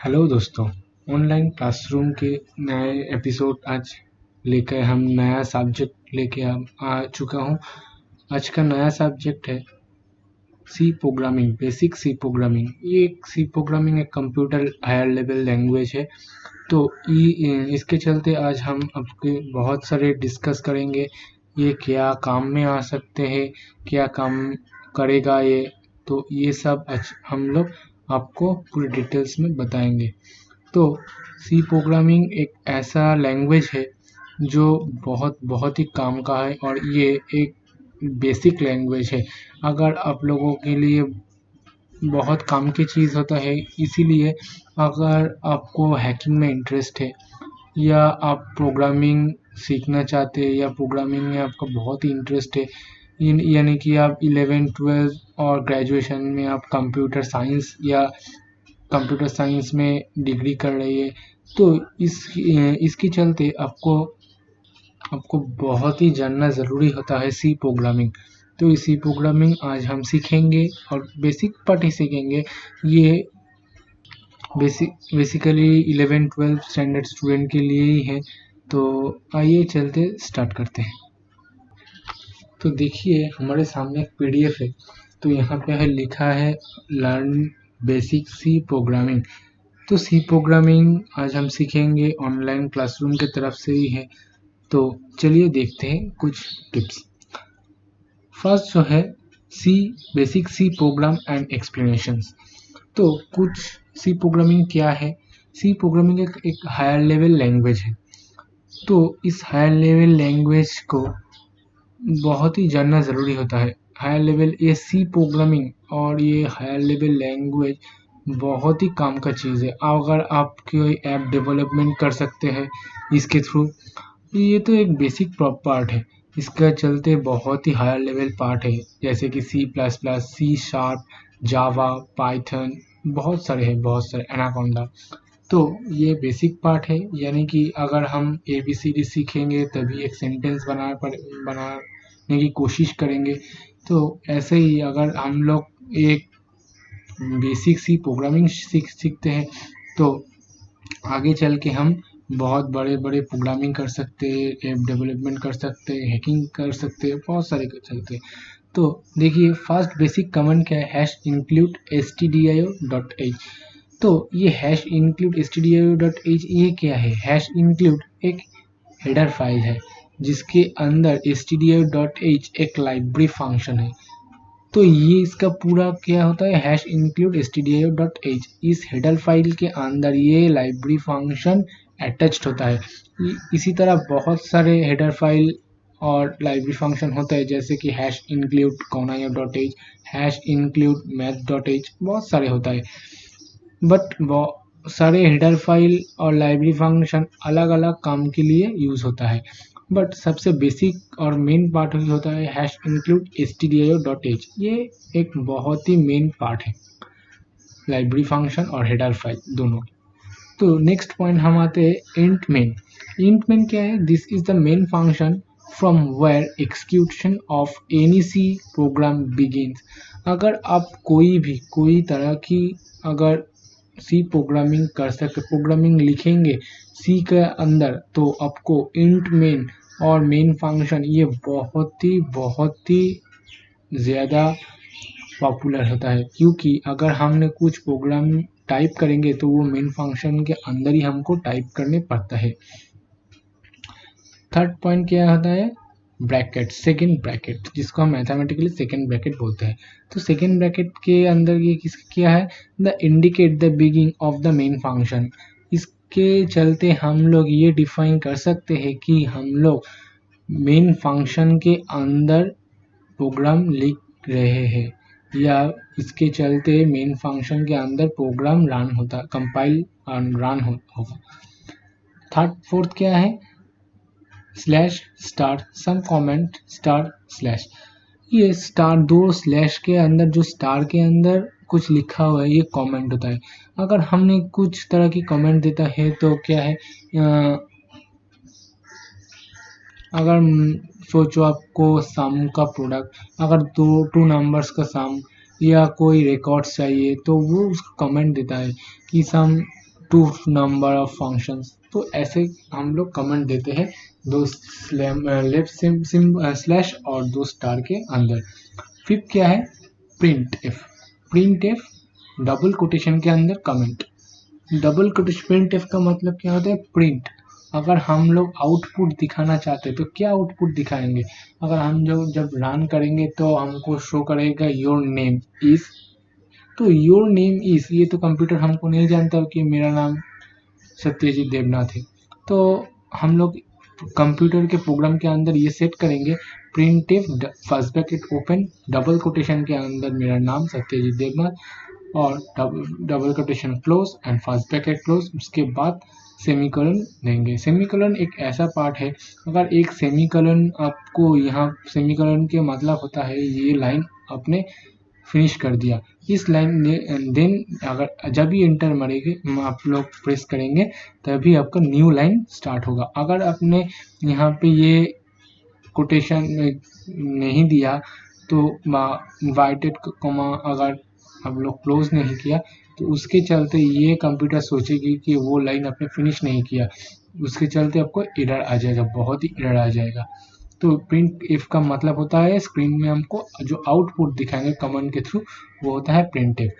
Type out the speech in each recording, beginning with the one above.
Hello दोस्तों, online classroom के नए एपिसोड आज लेकर हम नया सब्जेक्ट लेके आ चुका हूँ। आज का नया सब्जेक्ट है C programming, basic C programming. ये सी प्रोग्रामिंग एक कंप्यूटर हायर लेवल लैंग्वेज है। तो इसके चलते आज हम आपके बहुत सारे डिस्कस करेंगे। ये क्या काम में आ सकते हैं, क्या काम करेगा ये, तो ये सब आज हम लोग आपको पूरी डिटेल्स में बताएंगे। तो सी प्रोग्रामिंग एक ऐसा लैंग्वेज है जो बहुत बहुत ही काम का है और ये एक बेसिक लैंग्वेज है। अगर आप लोगों के लिए बहुत काम की चीज़ होता है, इसीलिए अगर आपको हैकिंग में इंटरेस्ट है या आप प्रोग्रामिंग सीखना चाहते हैं या प्रोग्रामिंग में आपका बहुत ही इंटरेस्ट है, यानी कि आप 11th-12th और ग्रेजुएशन में आप कंप्यूटर साइंस में डिग्री कर रही है, तो इसके चलते आपको बहुत ही जानना ज़रूरी होता है सी प्रोग्रामिंग। तो ये सी प्रोग्रामिंग आज हम सीखेंगे और बेसिक पार्ट ही सीखेंगे। ये बेसिकली 11th-12th स्टैंडर्ड स्टूडेंट के लिए ही है। तो आइए चलते स्टार्ट करते हैं। तो देखिए हमारे सामने एक पीडीएफ है। तो यहाँ पे है लिखा है लर्न बेसिक सी प्रोग्रामिंग। तो सी प्रोग्रामिंग आज हम सीखेंगे, ऑनलाइन क्लासरूम की तरफ से ही है। तो चलिए देखते हैं कुछ टिप्स। फर्स्ट जो है C basic C program and explanations. तो कुछ सी प्रोग्रामिंग क्या है? सी प्रोग्रामिंग एक हायर लेवल लैंग्वेज है। तो इस हायर लेवल लैंग्वेज को बहुत ही जानना ज़रूरी होता है। हायर लेवल ये सी प्रोग्रामिंग और ये हायर लेवल लैंग्वेज बहुत ही काम का चीज़ है। अगर आप कोई ऐप डेवलपमेंट कर सकते हैं इसके थ्रू, ये तो एक बेसिक पार्ट है। इसका चलते बहुत ही हायर लेवल पार्ट है, जैसे कि C++, C#, जावा, पाइथन, बहुत सारे एनाकोंडा। तो ये बेसिक पार्ट है, यानी कि अगर हम ABCD सीखेंगे तभी एक सेंटेंस बनाने की कोशिश करेंगे। तो ऐसे ही अगर हम लोग एक बेसिक सी प्रोग्रामिंग सीखते हैं तो आगे चल के हम बहुत बड़े बड़े प्रोग्रामिंग कर सकते हैं, ऐप डेवलपमेंट कर सकते हैं, हैकिंग कर सकते हैं, बहुत सारे कर सकते हैं। तो देखिए फर्स्ट बेसिक कमांड क्या है, #include stdio.h। तो ये #include stdio.h ये क्या है? #include एक हेडर फाइल है जिसके अंदर stdio.h एक लाइब्रेरी फंक्शन है। तो ये इसका पूरा क्या होता है, #include stdio.h। इस हेडर फाइल के अंदर ये लाइब्रेरी फंक्शन अटैच्ड होता है। इसी तरह बहुत सारे हेडर फाइल और लाइब्रेरी फंक्शन होता है, जैसे कि #include conio.h, #include math.h, बहुत सारे होता है। बट वो सारे हेडर फाइल और लाइब्रेरी फंक्शन अलग अलग काम के लिए यूज़ होता है। बट सबसे बेसिक और मेन पार्ट होता है #include stdio.h। ये एक बहुत ही मेन पार्ट है, लाइब्रेरी फंक्शन और हेडर फाइल दोनों। तो नेक्स्ट पॉइंट हम आते हैं इंट मेन। इंट मेन क्या है? This is the main function from where execution of any C program begins. अगर आप कोई तरह की अगर सी प्रोग्रामिंग लिखेंगे सी के अंदर, तो आपको इंट मेन और मेन फंक्शन ये बहुत ही ज़्यादा पॉपुलर होता है, क्योंकि अगर हमने कुछ प्रोग्राम टाइप करेंगे तो वो मेन फंक्शन के अंदर ही हमको टाइप करने पड़ता है। थर्ड पॉइंट क्या होता है, ब्रैकेट, सेकेंड ब्रैकेट, जिसको हम मैथमेटिकली सेकेंड ब्रैकेट बोलते हैं। तो सेकेंड ब्रैकेट के अंदर ये क्या है, the indicate the beginning of the main function. इसके चलते हम लोग ये डिफाइन कर सकते हैं कि हम लोग मेन फंक्शन के अंदर प्रोग्राम लिख रहे हैं, या इसके चलते मेन फंक्शन के अंदर प्रोग्राम रन होता, कंपाइल और रन होगा। फोर्थ क्या है, /* सम कमेंट */। ये स्टार दो स्लैश के अंदर, जो स्टार के अंदर कुछ लिखा हुआ है, ये कमेंट होता है। अगर हमने कुछ तरह की कमेंट देता है तो क्या है, अगर सोचो आपको सम का प्रोडक्ट, अगर टू नंबर्स का सम या कोई रिकॉर्ड्स चाहिए, तो वो उसका कमेंट देता है कि सम टू नंबर ऑफ फंक्शंस। तो ऐसे हम लोग कमेंट देते हैं दो लेफ्ट स्लैश और दो स्टार के अंदर। फिफ्थ क्या है, print F. Print F double quotation के अंदर comment. Double quotation print F का मतलब क्या होता है, प्रिंट। अगर हम लोग आउटपुट दिखाना चाहते हैं तो क्या आउटपुट दिखाएंगे, अगर हम जब रन करेंगे तो हमको शो करेगा योर नेम इज। तो योर नेम इज, ये तो कंप्यूटर हमको नहीं जानता कि मेरा नाम सत्यजीत देवनाथ है। तो हम लोग कंप्यूटर के प्रोग्राम के अंदर ये सेट करेंगे print F first bracket open double quotation के अंदर मेरा नाम सत्यजीत देवनाथ और double quotation close and first bracket close, उसके बाद सेमीकोलन देंगे। सेमीकोलन एक ऐसा पार्ट है, अगर एक सेमीकोलन आपको यहाँ सेमीकोलन के मतलब होता है ये लाइन आपने फिनिश कर दिया, इस लाइन देन अगर जब भी एंटर मरेंगे आप लोग प्रेस करेंगे तभी आपका न्यू लाइन स्टार्ट होगा। अगर आपने यहाँ पे ये कोटेशन नहीं दिया तो वाइटेड कॉमा अगर आप लोग क्लोज नहीं किया तो उसके चलते ये कंप्यूटर सोचेगी कि वो लाइन आपने फिनिश नहीं किया, उसके चलते आपको एरर आ जाएगा, बहुत ही एरर आ जाएगा। तो प्रिंट इफ का मतलब होता है स्क्रीन में हमको जो आउटपुट दिखाएंगे कमांड के थ्रू वो होता है प्रिंट इफ।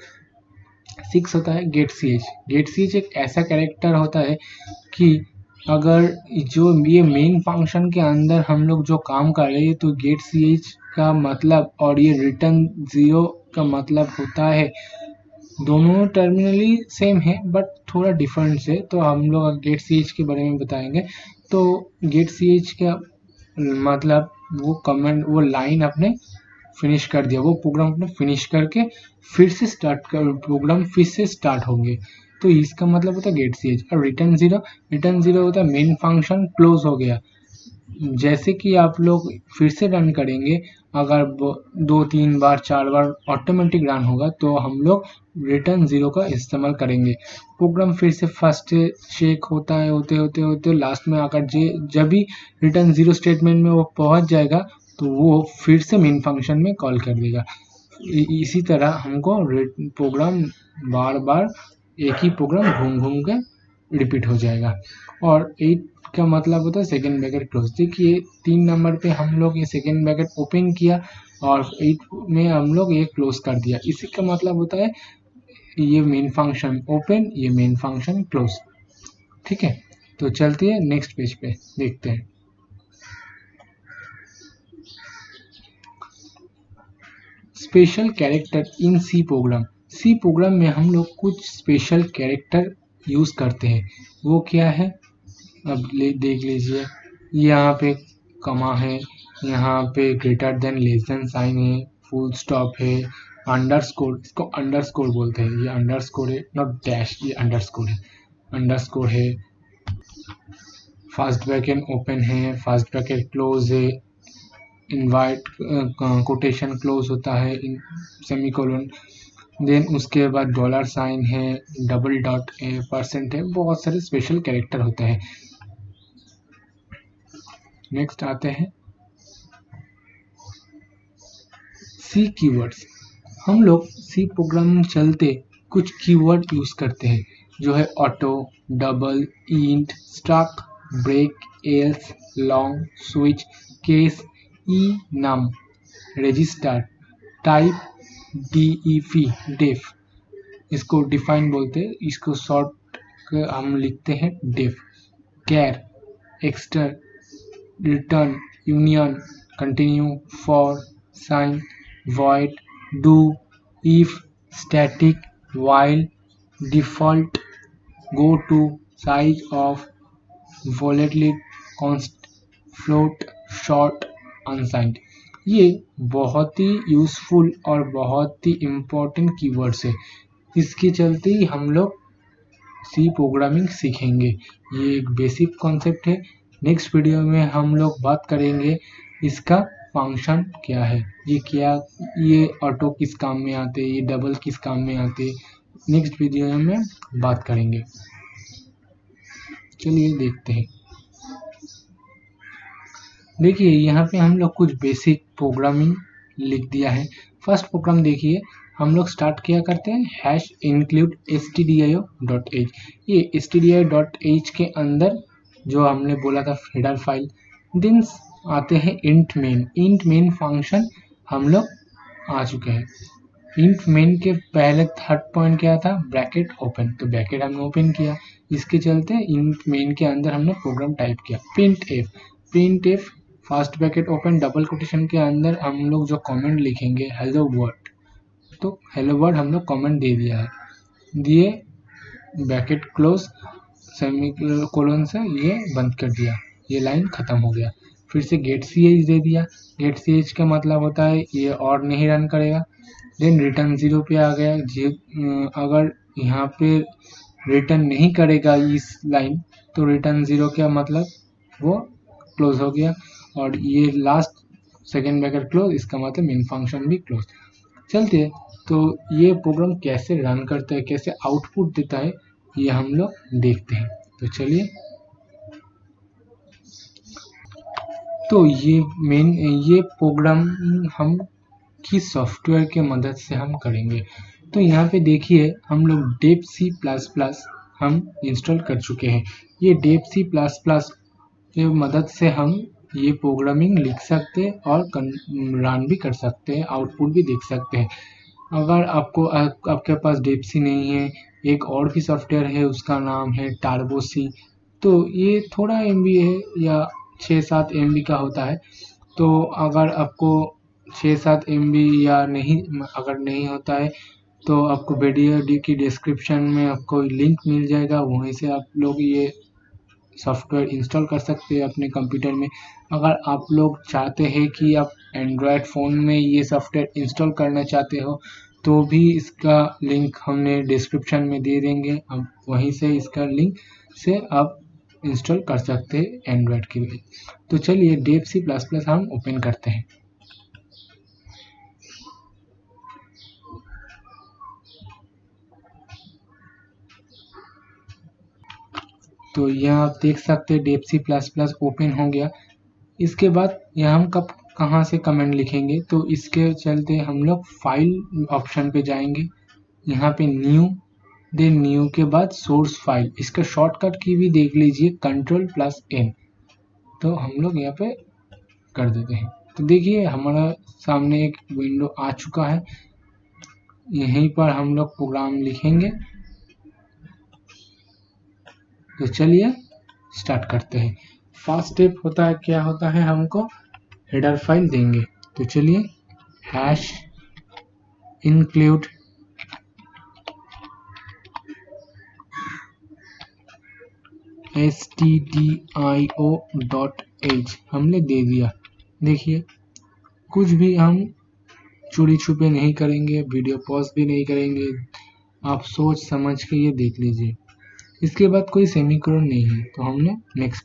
6 होता है get C H. Get C H एक ऐसा कैरेक्टर होता है कि अगर जो ये मेन फंक्शन के अंदर हम लोग जो काम कर रहे हैं तो गेट सी एच का मतलब और ये रिटर्न 0 का मतलब होता है, दोनों टर्मिनली सेम है बट थोड़ा डिफरेंस है। तो हम लोग गेट सी एच के बारे में बताएंगे। तो गेट सी एच का मतलब वो कमेंट वो लाइन आपने फिनिश कर दिया, वो प्रोग्राम आपने फिनिश करके फिर से स्टार्ट कर, प्रोग्राम फिर से स्टार्ट होंगे, तो इसका मतलब होता है गेट सी एच। और रिटर्न जीरो होता है मेन फंक्शन क्लोज हो गया। जैसे कि आप लोग फिर से रन करेंगे, अगर 2-3 बार 4 बार ऑटोमेटिक रन होगा तो हम लोग रिटर्न 0 का इस्तेमाल करेंगे। प्रोग्राम फिर से फर्स्ट चेक होता है होते लास्ट में अगर जब भी रिटर्न 0 स्टेटमेंट में वो पहुंच जाएगा तो वो फिर से मेन फंक्शन में कॉल कर देगा। इसी तरह हमको प्रोग्राम बार बार एक ही प्रोग्राम घूम घूम के रिपीट हो जाएगा। और 8 का मतलब होता है सेकेंड ब्रैकेट क्लोज। देखिए 3 नंबर पे हम लोग ये सेकेंड ब्रैकेट ओपन किया और 8 में हम लोग ये क्लोज कर दिया, इसी का मतलब होता है ये मेन फंक्शन ओपन, ये मेन फंक्शन क्लोज। ठीक है, तो चलते हैं नेक्स्ट पेज पे देखते हैं। Special character in C program. C program में हम लोग कुछ स्पेशल कैरेक्टर यूज करते हैं, वो क्या है अब देख लीजिए। यहाँ पे कमा है, यहाँ पे greater than less than sign है, फुल स्टॉप है, अंडरस्कोर, इसको अंडरस्कोर बोलते हैं, ये अंडरस्कोर है नॉट डैश, ये अंडरस्कोर है, अंडरस्कोर है। फर्स्ट ब्रैकेट ओपन है, फर्स्ट ब्रैकेट क्लोज है, इनवाइट कोटेशन क्लोज होता है, सेमीकोलन, देन उसके बाद डॉलर साइन है, डबल डॉट है, परसेंट है, बहुत सारे स्पेशल कैरेक्टर होते हैं। नेक्स्ट आते हैं सी कीवर्ड्स। हम लोग सी प्रोग्राम में चलते कुछ कीवर्ड यूज करते हैं जो है auto, double, int, struct, break, else, long, switch, case, enum, register, typedef, def, इसको डिफाइन बोलते हैं, इसको शॉर्ट हम लिखते हैं def, char, extern, return, union, continue, for, sign, void, do, if, static, while, default, go to, size of, volatility, const, float, short, unsigned। ये बहुत ही useful और बहुत ही इम्पोर्टेंट कीवर्ड्स है, इसके चलते ही हम लोग सी प्रोग्रामिंग सीखेंगे। ये एक बेसिक कॉन्सेप्ट है। नेक्स्ट वीडियो में हम लोग बात करेंगे इसका फंक्शन क्या है, ये ऑटो किस काम में आते, ये डबल किस काम में आते, नेक्स्ट वीडियो में बात करेंगे। चलिए देखते हैं। देखिए यहाँ पे हम लोग कुछ बेसिक प्रोग्रामिंग लिख दिया है। फर्स्ट प्रोग्राम देखिए, हम लोग स्टार्ट किया करते हैं हैश इंक्लूड stdio.h। ये stdio.h के अंदर जो हमने बोला था हेडर फाइल, देन आते हैं इंट मेन फंक्शन हम लोग आ चुके हैं। इंट मेन के पहले थर्ड पॉइंट क्या था, ब्रैकेट ओपन, तो ब्रैकेट हमने ओपन किया, इसके चलते इंट मेन के अंदर हमने प्रोग्राम टाइप किया print F first bracket open double quotation के अंदर हम लोग जो कमेंट लिखेंगे हेलो वर्ल्ड, तो हेलो वर्ल्ड हम लोग कमेंट दे दिया है, दिए ब्रैकेट क्लोज सेमीकोलन से ये बंद कर दिया, ये लाइन खत्म हो गया। फिर से गेट सी एच दे दिया, गेट सी एच का मतलब होता है ये और नहीं रन करेगा। देन रिटर्न 0 पे आ गया, अगर यहाँ पे रिटर्न नहीं करेगा इस लाइन तो रिटर्न 0 का मतलब वो क्लोज हो गया, और ये लास्ट सेकेंड ब्रैकेट क्लोज, इसका मतलब मेन फंक्शन भी क्लोज। चलते हैं, तो ये प्रोग्राम कैसे रन करता है, कैसे आउटपुट देता है, ये हम लोग देखते हैं। तो चलिए, तो ये प्रोग्राम हम किस सॉफ्टवेयर के मदद से हम करेंगे। तो यहाँ पे देखिए हम लोग डेप सी प्लस प्लस हम इंस्टॉल कर चुके हैं। ये डेप सी प्लस प्लस के मदद से हम ये प्रोग्रामिंग लिख सकते हैं और रन भी कर सकते हैं, आउटपुट भी देख सकते हैं। अगर आपके पास डेप सी नहीं है, एक और भी सॉफ्टवेयर है उसका नाम है टार्बो सी, तो ये थोड़ा MB है या 6-7 MB का होता है। तो अगर आपको 6-7 MB या नहीं, अगर नहीं होता है तो आपको वीडियो की डिस्क्रिप्शन में आपको लिंक मिल जाएगा, वहीं से आप लोग ये सॉफ्टवेयर इंस्टॉल कर सकते हैं अपने कंप्यूटर में। अगर आप लोग चाहते हैं कि आप एंड्रॉयड फ़ोन में ये सॉफ्टवेयर इंस्टॉल करना चाहते हो तो भी इसका लिंक हमने डिस्क्रिप्शन में दे देंगे, आप वहीं से इसका लिंक से आप इंस्टॉल कर सकते हैं एंड्रॉयड के लिए। तो चलिए डेप सी प्लस प्लस हम ओपन करते हैं। तो यहाँ आप देख सकते हैं Dev C plus plus open हो गया। इसके बाद यहाँ हम कहाँ से कमेंट लिखेंगे, तो इसके चलते हम लोग फाइल ऑप्शन पे जाएंगे, यहाँ पे न्यू, देन न्यू के बाद सोर्स फाइल, इसका शॉर्टकट की भी देख लीजिए Ctrl+N, तो हम लोग यहाँ पे कर देते हैं। तो देखिए हमारा सामने एक विंडो आ चुका है, यहीं पर हम लोग प्रोग्राम लिखेंगे। तो चलिए स्टार्ट करते हैं। फर्स्ट स्टेप होता है, क्या होता है, हमको हेडर फाइल देंगे। तो चलिए हैश इंक्लूड stdio.h हमने दे दिया। देखिए कुछ भी हम चोरी छुपे नहीं करेंगे, वीडियो पॉज भी नहीं करेंगे, आप सोच समझ के ये देख लीजिए। इसके बाद कोई सेमीकोलन नहीं है, तो हमने नेक्स्ट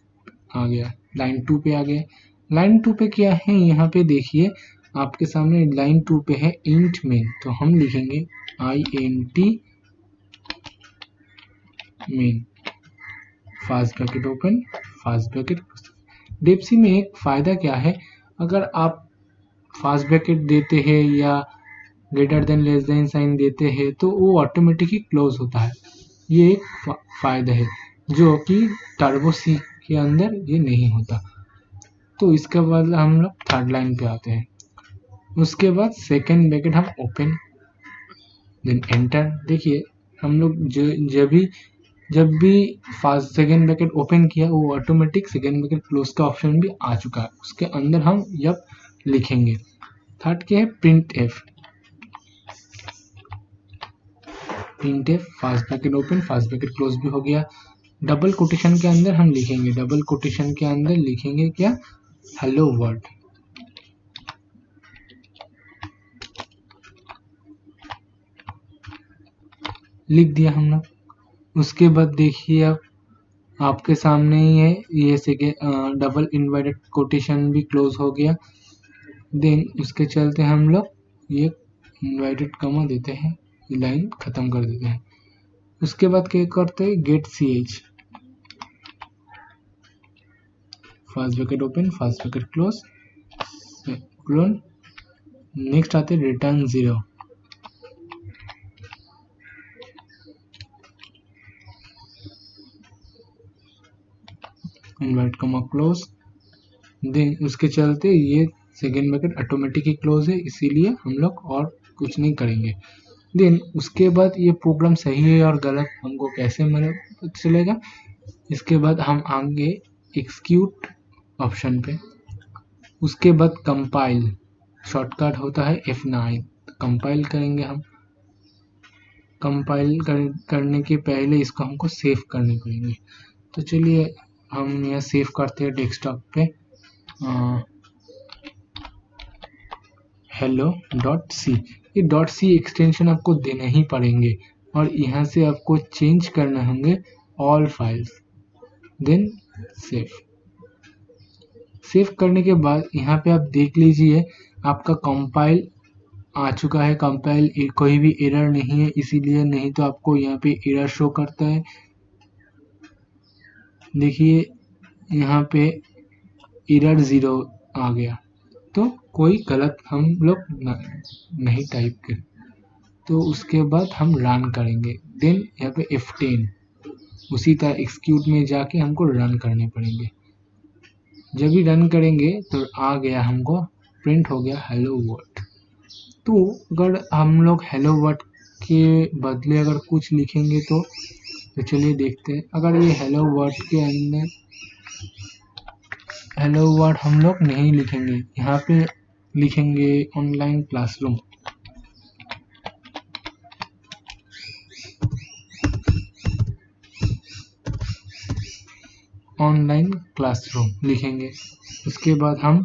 आ गया, लाइन 2 पे आ गए। लाइन 2 पे क्या है, यहाँ पे देखिए आपके सामने लाइन 2 पे है इंट मेन, तो हम लिखेंगे int main first bracket open first bracket. डेप सी में एक फ़ायदा क्या है, अगर आप फास्ट ब्रैकेट देते हैं या greater than less than sign देते हैं तो वो ऑटोमेटिकली क्लोज होता है। ये एक फ़ायदा है जो कि टर्बो सी के अंदर ये नहीं होता। तो इसके बाद हम लोग थर्ड लाइन पे आते हैं, उसके बाद सेकेंड ब्रैकेट हम ओपन, देन एंटर। देखिए हम लोग जब भी फास्ट सेकेंड ब्रैकेट ओपन किया वो ऑटोमेटिक सेकेंड ब्रैकेट क्लोज का ऑप्शन भी आ चुका है, उसके अंदर हम यब लिखेंगे। थर्ड क्या है, print F fast bracket open first bracket close भी हो गया। डबल कोटेशन के अंदर हम लिखेंगे, डबल कोटेशन के अंदर लिखेंगे क्या, हेलो वर्ल्ड। लिख दिया हम लोग। उसके बाद देखिए अब आपके सामने ही है, ये सेकेंड डबल इन्वर्टेड कोटेशन भी क्लोज हो गया। देन उसके चलते हम लोग ये इन्वर्टेड कॉमा देते हैं, ये लाइन खत्म कर देते हैं। उसके बाद क्या करते हैं, get C H first bracket open first bracket close colon. Next आते हैं return 0, inverted comma close, then उसके चलते ये सेकेंड ब्रैकेट ऑटोमेटिकली क्लोज है, इसीलिए हम लोग और कुछ नहीं करेंगे। देन उसके बाद ये प्रोग्राम सही है और गलत हमको कैसे पता चलेगा, इसके बाद हम आएंगे एक्सिक्यूट ऑप्शन पे, उसके बाद कंपाइल, शॉर्टकट होता है F9, कंपाइल करेंगे हम। कंपाइल करने के पहले इसको हमको सेव करने पड़ेंगे, तो चलिए हम यह सेव करते हैं डेस्कटॉप पे hello.c। ये .c एक्सटेंशन आपको देना ही पड़ेंगे और यहाँ से आपको चेंज करना होंगे ऑल फाइल्स, देन सेव करने के बाद यहाँ पे आप देख लीजिए आपका कंपाइल आ चुका है। कंपाइल कोई भी एरर नहीं है, इसीलिए नहीं तो आपको यहाँ पे एरर शो करता है। देखिए यहाँ पे एरर 0 आ गया, तो कोई गलत हम लोग नहीं टाइप कर। तो उसके बाद हम रन करेंगे, देन यहाँ पे F10 उसी तरह एक्सिक्यूट में जाके हमको रन करने पड़ेंगे। जब भी रन करेंगे तो आ गया, हमको प्रिंट हो गया हेलो वर्ल्ड। तो अगर हम लोग हेलो वर्ल्ड के बदले अगर कुछ लिखेंगे तो चलिए देखते हैं। अगर ये हेलो वर्ल्ड के अंदर हेलो वर्ल्ड हम लोग नहीं लिखेंगे, यहाँ पे लिखेंगे ऑनलाइन क्लासरूम। ऑनलाइन क्लासरूम लिखेंगे, उसके बाद हम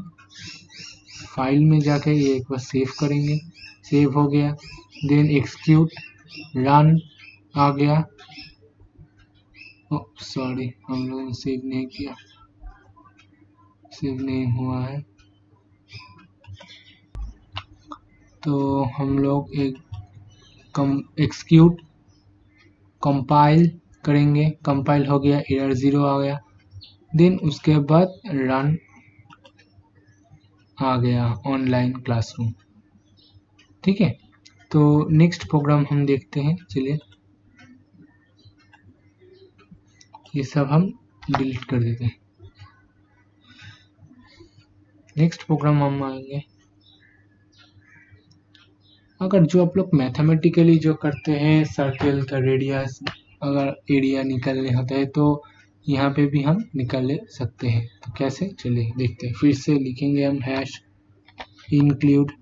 फाइल में जाके ये एक बार सेव करेंगे, सेव हो गया, देन एक्सिक्यूट रन आ गया। सॉरी हम लोगों ने सेव नहीं किया, सेव नहीं हुआ है, तो हम लोग एक एक्सिक्यूट कंपाइल करेंगे, कंपाइल हो गया, एरर 0 आ गया, देन उसके बाद रन आ गया ऑनलाइन क्लासरूम। ठीक है, तो नेक्स्ट प्रोग्राम हम देखते हैं। चलिए ये सब हम डिलीट कर देते हैं। नेक्स्ट प्रोग्राम हम आएंगे, अगर जो आप लोग मैथमेटिकली जो करते हैं सर्कल का रेडियस, अगर एरिया निकालने होता है तो यहाँ पे भी हम निकाल ले सकते हैं। तो कैसे, चलिए देखते हैं। फिर से लिखेंगे हम हैश इंक्लूड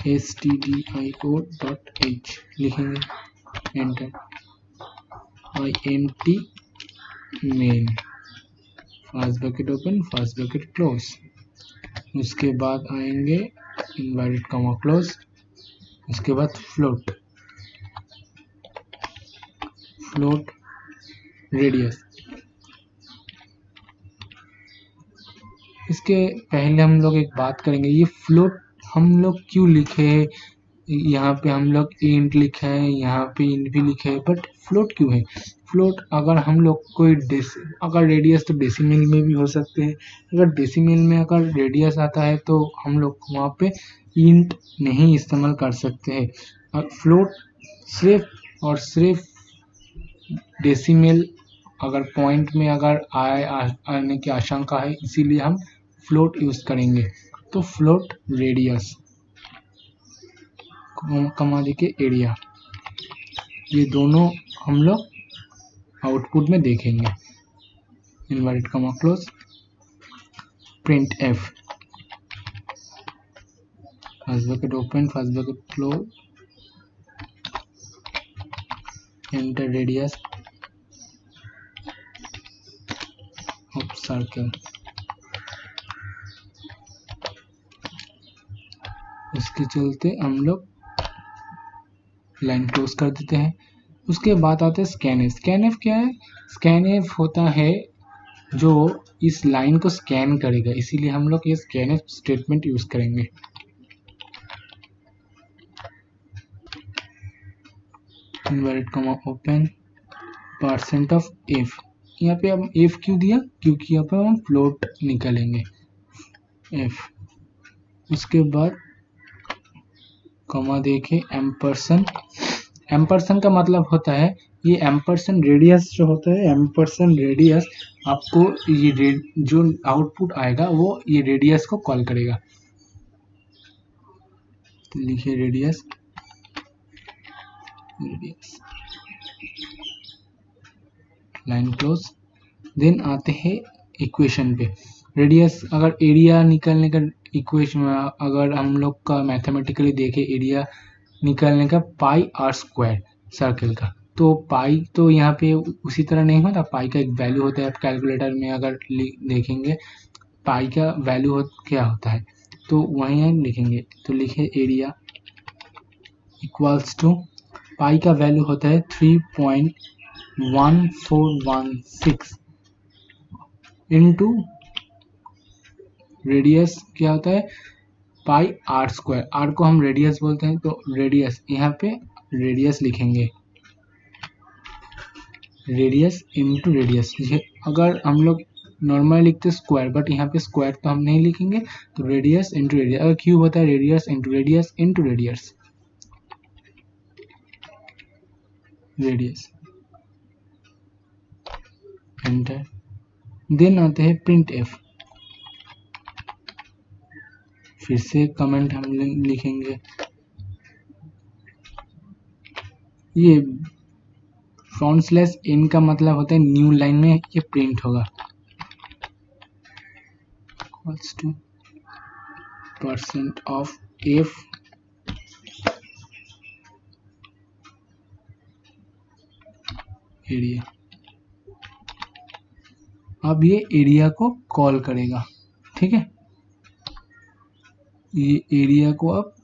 stdio.h लिखेंगे, enter, int main, first bracket open first bracket close, उसके बाद आएंगे इनवर्टेड कॉमा क्लोज, उसके बाद फ्लोट रेडियस। इसके पहले हम लोग एक बात करेंगे, ये फ्लोट हम लोग क्यों लिखे हैं, यहाँ पे हम लोग इंट लिखा है, यहाँ पे इंट भी लिखा है, बट फ्लोट क्यों है? फ्लोट अगर हम लोग कोई अगर रेडियस तो डेसिमल में भी हो सकते हैं, अगर डेसिमल में अगर रेडियस आता है तो हम लोग वहाँ पे इंट नहीं इस्तेमाल कर सकते हैं। फ्लोट सिर्फ और सिर्फ डेसिमल अगर पॉइंट में अगर आने की आशंका है, इसीलिए हम फ्लोट यूज करेंगे। तो फ्लोट रेडियस कमा के एरिया, ये दोनों हम लोग आउटपुट में देखेंगे। Inverted comma close, print F, first bracket open first bracket close, enter radius of circle. इसके चलते हम लोग लाइन क्लोज कर देते हैं। उसके बाद आता है स्कैनएफ। स्कैनएफ क्या है? स्कैनएफ होता है जो इस लाइन को स्कैन करेगा, इसीलिए हम लोग ये स्कैनएफ स्टेटमेंट यूज करेंगे। Inverted comma open percent of F, यहाँ पे हम एफ क्यों दिया? क्योंकि यहाँ पे हम फ्लोट निकालेंगे एफ। उसके बाद कॉमा देके एम्परसन। एम्परसन का मतलब होता है ये एम्परसेंड रेडियस जो होता है, एम्परसेंड रेडियस आपको ये जो आउटपुट आएगा वो ये रेडियस को कॉल करेगा। तो लिखिए रेडियस, लाइन क्लोज। देन आते हैं इक्वेशन पे। रेडियस, अगर एरिया निकालने का इक्वेशन अगर हम लोग का मैथमेटिकली देखें, एरिया निकालने का पाई आर स्क्वायर सर्कल का, तो पाई तो यहाँ पे उसी तरह नहीं होता, पाई का एक वैल्यू होता है। आप कैलकुलेटर में अगर देखेंगे पाई का वैल्यू क्या होता है, तो वहीं लिखेंगे। तो लिखे एरिया इक्वल्स टू, पाई का वैल्यू होता है 3.1416 इंटू रेडियस क्या होता है पाई आर स्क्वायर। आर को हम रेडियस बोलते हैं, तो रेडियस यहाँ पे रेडियस लिखेंगे, रेडियस इंटू रेडियस। अगर हम लोग नॉर्मल लिखते स्क्वायर, बट यहाँ पे स्क्वायर तो हम नहीं लिखेंगे, तो रेडियस इंटू रेडियस। अगर क्यूब होता है radius into radius into radius, radius enter. Then आते हैं प्रिंट एफ। फिर से कमेंट हम लिखेंगे, ये फ्रंट स्लैश एन का मतलब होता है न्यू लाइन में ये प्रिंट होगा, equals two percent of F area. अब ये एरिया को कॉल करेगा, ठीक है, ये एरिया को अब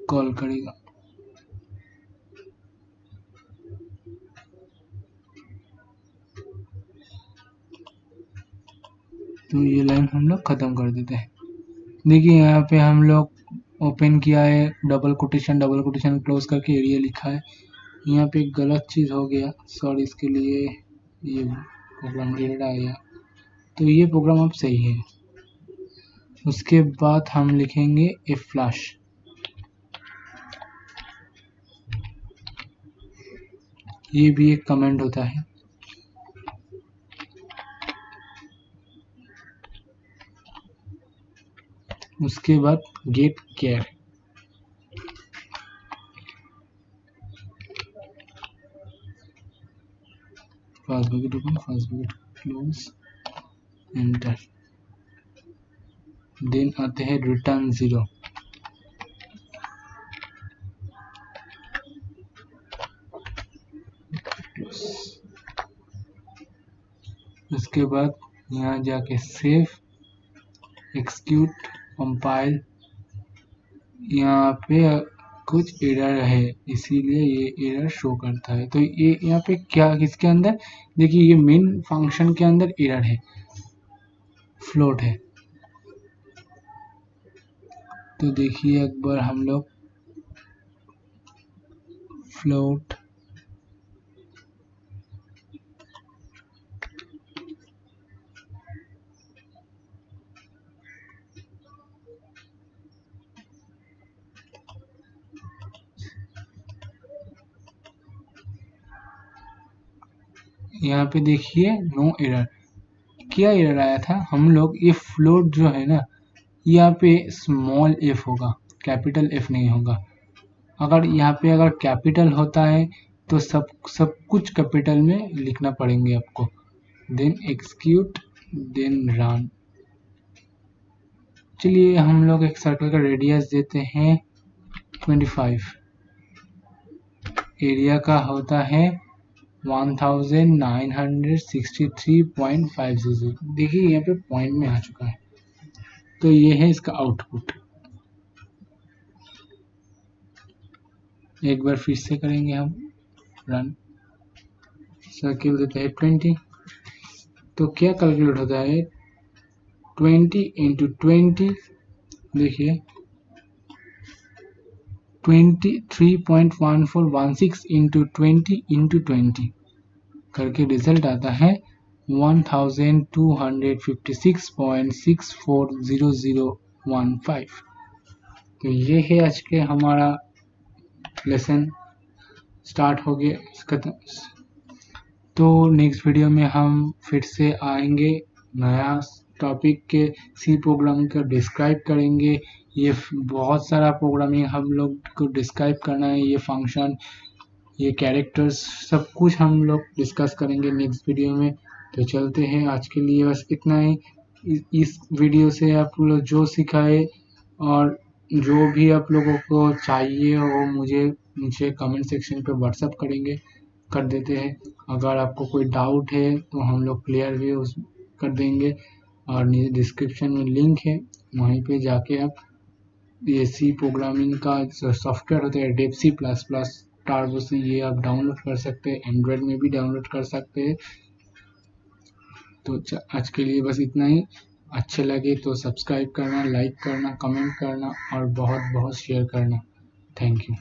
कॉल करेगा। तो ये लाइन हम लोग खत्म कर देते हैं। देखिए यहाँ पे हम लोग ओपन किया है, डबल कोटेशन क्लोज करके एरिया लिखा है। यहाँ पे गलत चीज़ हो गया, सॉरी इसके लिए, ये प्रोग्राम एरर आ गया। तो ये प्रोग्राम अब सही है। उसके बाद हम लिखेंगे ए फ्लैश, ये भी एक कमेंट होता है। उसके बाद गेट केयर, first bracket open, first bracket close, enter. Then आते हैं रिटर्न 0, उसके बाद यहाँ जाके सेव, एक्सिक्यूट, कंपाइल। यहाँ पे कुछ एरर है इसीलिए ये एरर शो करता है। तो ये यहाँ पे क्या, किसके अंदर, देखिए ये मेन फंक्शन के अंदर एरर है, फ्लोट है। तो देखिए एक बार हम लोग फ्लोट, यहाँ पे देखिए नो एरर। क्या एरर आया था, हम लोग ये फ्लोट जो है ना, यहाँ पे स्मॉल एफ होगा, कैपिटल एफ नहीं होगा। अगर यहाँ पे अगर कैपिटल होता है तो सब कुछ कैपिटल में लिखना पड़ेंगे आपको। Then execute, then run. चलिए हम लोग एक सर्कल का रेडियस देते हैं 25, एरिया का होता है 1963.500। देखिए यहाँ पे पॉइंट में आ चुका है। तो ये है इसका आउटपुट। एक बार फिर से करेंगे हम रन, सर्किल देते हैं 20। तो क्या कैलकुलेट होता है 20 इंटू 20, देखिए 23.1416 इंटू 20 इंटू 20 करके रिजल्ट आता है 1256.640015। तो ये है आज के हमारा लेसन स्टार्ट हो गया। तो नेक्स्ट वीडियो में हम फिर से आएंगे नया टॉपिक के सी प्रोग्रामिंग का डिस्क्राइब करेंगे। ये बहुत सारा प्रोग्रामिंग हम लोग को डिस्क्राइब करना है, ये फंक्शन, ये कैरेक्टर्स, सब कुछ हम लोग डिस्कस करेंगे नेक्स्ट वीडियो में। तो चलते हैं, आज के लिए बस इतना ही। इस वीडियो से आप लोग जो सिखाए और जो भी आप लोगों को चाहिए वो मुझे कमेंट सेक्शन पे व्हाट्सअप कर देते हैं। अगर आपको कोई डाउट है तो हम लोग क्लियर भी कर देंगे, और नीचे डिस्क्रिप्शन में लिंक है, वहीं पे जाके आप ये सी प्रोग्रामिंग का जो सॉफ्टवेयर होता है डेप्सी प्लस प्लस टार्बो से, ये आप डाउनलोड कर सकते हैं, एंड्रॉयड में भी डाउनलोड कर सकते हैं। तो आज के लिए बस इतना ही। अच्छे लगे तो सब्सक्राइब करना, लाइक करना, कमेंट करना और बहुत बहुत शेयर करना। Thank you.